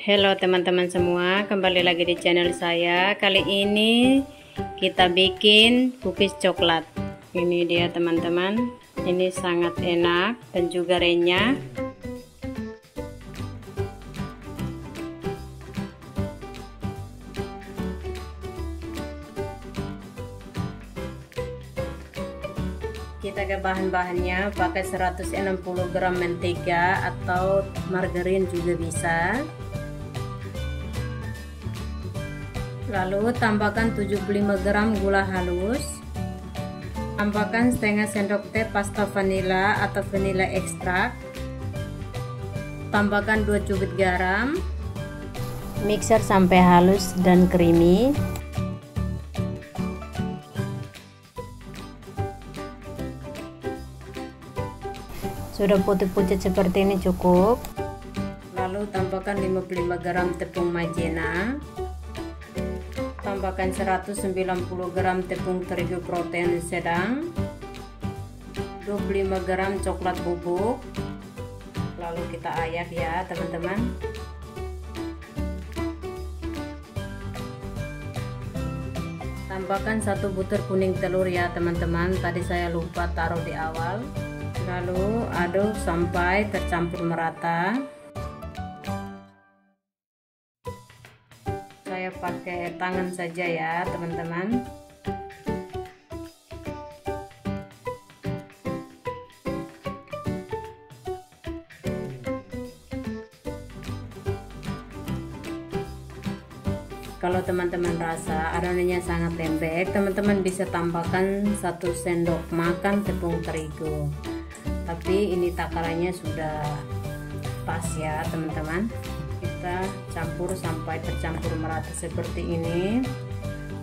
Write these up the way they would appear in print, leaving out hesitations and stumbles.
Halo teman-teman semua, kembali lagi di channel saya. Kali ini kita bikin cookies coklat. Ini dia teman-teman. Ini sangat enak dan juga renyah. Kita ke bahan-bahannya, pakai 160 gram mentega atau margarin juga bisa. Lalu tambahkan 75 gram gula halus. Tambahkan setengah sendok teh pasta vanila atau vanilla ekstrak. Tambahkan 2 cubit garam. Mixer sampai halus dan creamy. Sudah putih-putih seperti ini cukup. Lalu tambahkan 55 gram tepung maizena. Tambahkan 190 gram tepung terigu protein sedang. 25 gram coklat bubuk. Lalu kita ayak ya teman-teman. Tambahkan 1 butir kuning telur ya teman-teman. Tadi saya lupa taruh di awal. Lalu aduk sampai tercampur merata. Saya pakai tangan saja ya teman-teman. Kalau teman-teman rasa adonannya sangat lembek, teman-teman bisa tambahkan 1 sendok makan tepung terigu. Tapi ini takarannya sudah pas ya teman-teman. Kita campur sampai tercampur merata seperti ini.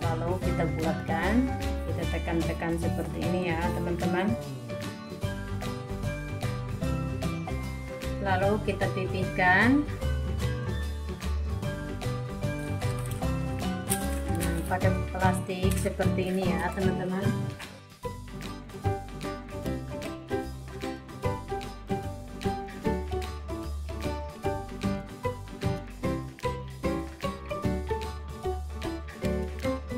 Lalu kita bulatkan, kita tekan-tekan seperti ini ya teman-teman. Lalu kita pipihkan. Pakai plastik seperti ini ya teman-teman.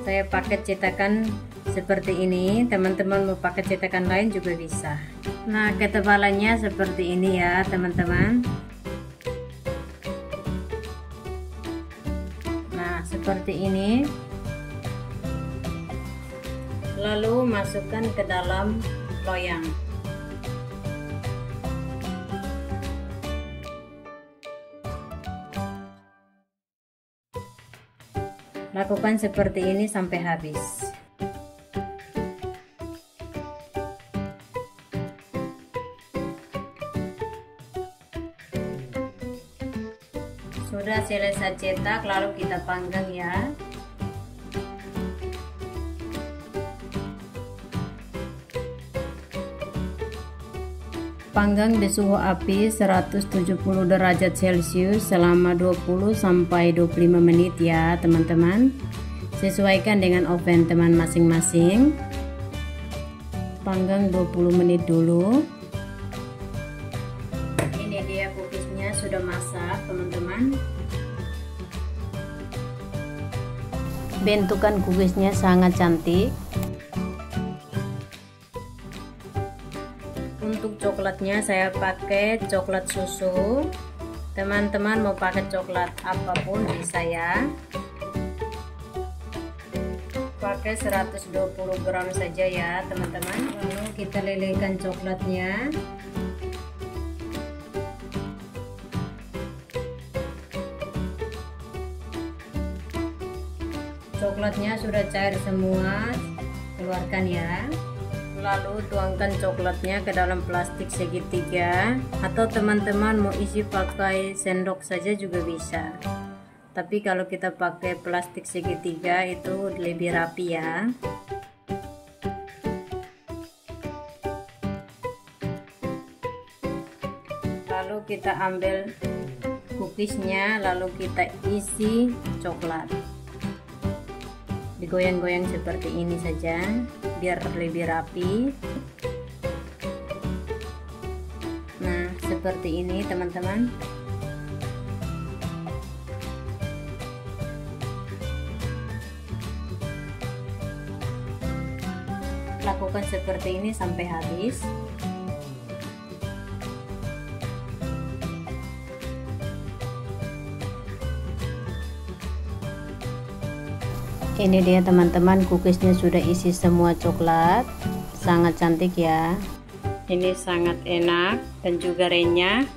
Saya pakai cetakan seperti ini, teman-teman mau pakai cetakan lain juga bisa. Nah, ketebalannya seperti ini ya teman-teman. Nah, seperti ini. Lalu masukkan ke dalam loyang. Lakukan seperti ini sampai habis. Sudah selesai cetak, lalu kita panggang ya. Panggang di suhu api 170 derajat Celcius selama 20 sampai 25 menit ya teman-teman. Sesuaikan dengan oven teman masing-masing. Panggang 20 menit dulu. Ini dia cookiesnya sudah masak teman-teman. Bentukan cookiesnya sangat cantik. Untuk coklatnya saya pakai coklat susu. Teman-teman mau pakai coklat apapun bisa ya. Pakai 120 gram saja ya teman-teman. Lalu kita lelehkan coklatnya. Coklatnya sudah cair semua, keluarkan ya. Lalu tuangkan coklatnya ke dalam plastik segitiga, atau teman-teman mau isi pakai sendok saja juga bisa. Tapi kalau kita pakai plastik segitiga itu lebih rapi ya. Lalu kita ambil cookiesnya, lalu kita isi coklat. Digoyang-goyang seperti ini saja biar lebih rapi. Nah, seperti ini teman-teman. lakukan seperti ini sampai habis. Ini dia teman-teman, cookiesnya sudah isi semua coklat, sangat cantik ya. Ini sangat enak dan juga renyah.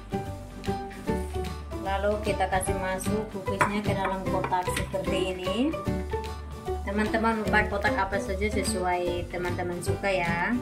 Lalu kita kasih masuk cookiesnya ke dalam kotak seperti ini. Teman-teman buat kotak apa saja sesuai teman-teman suka ya.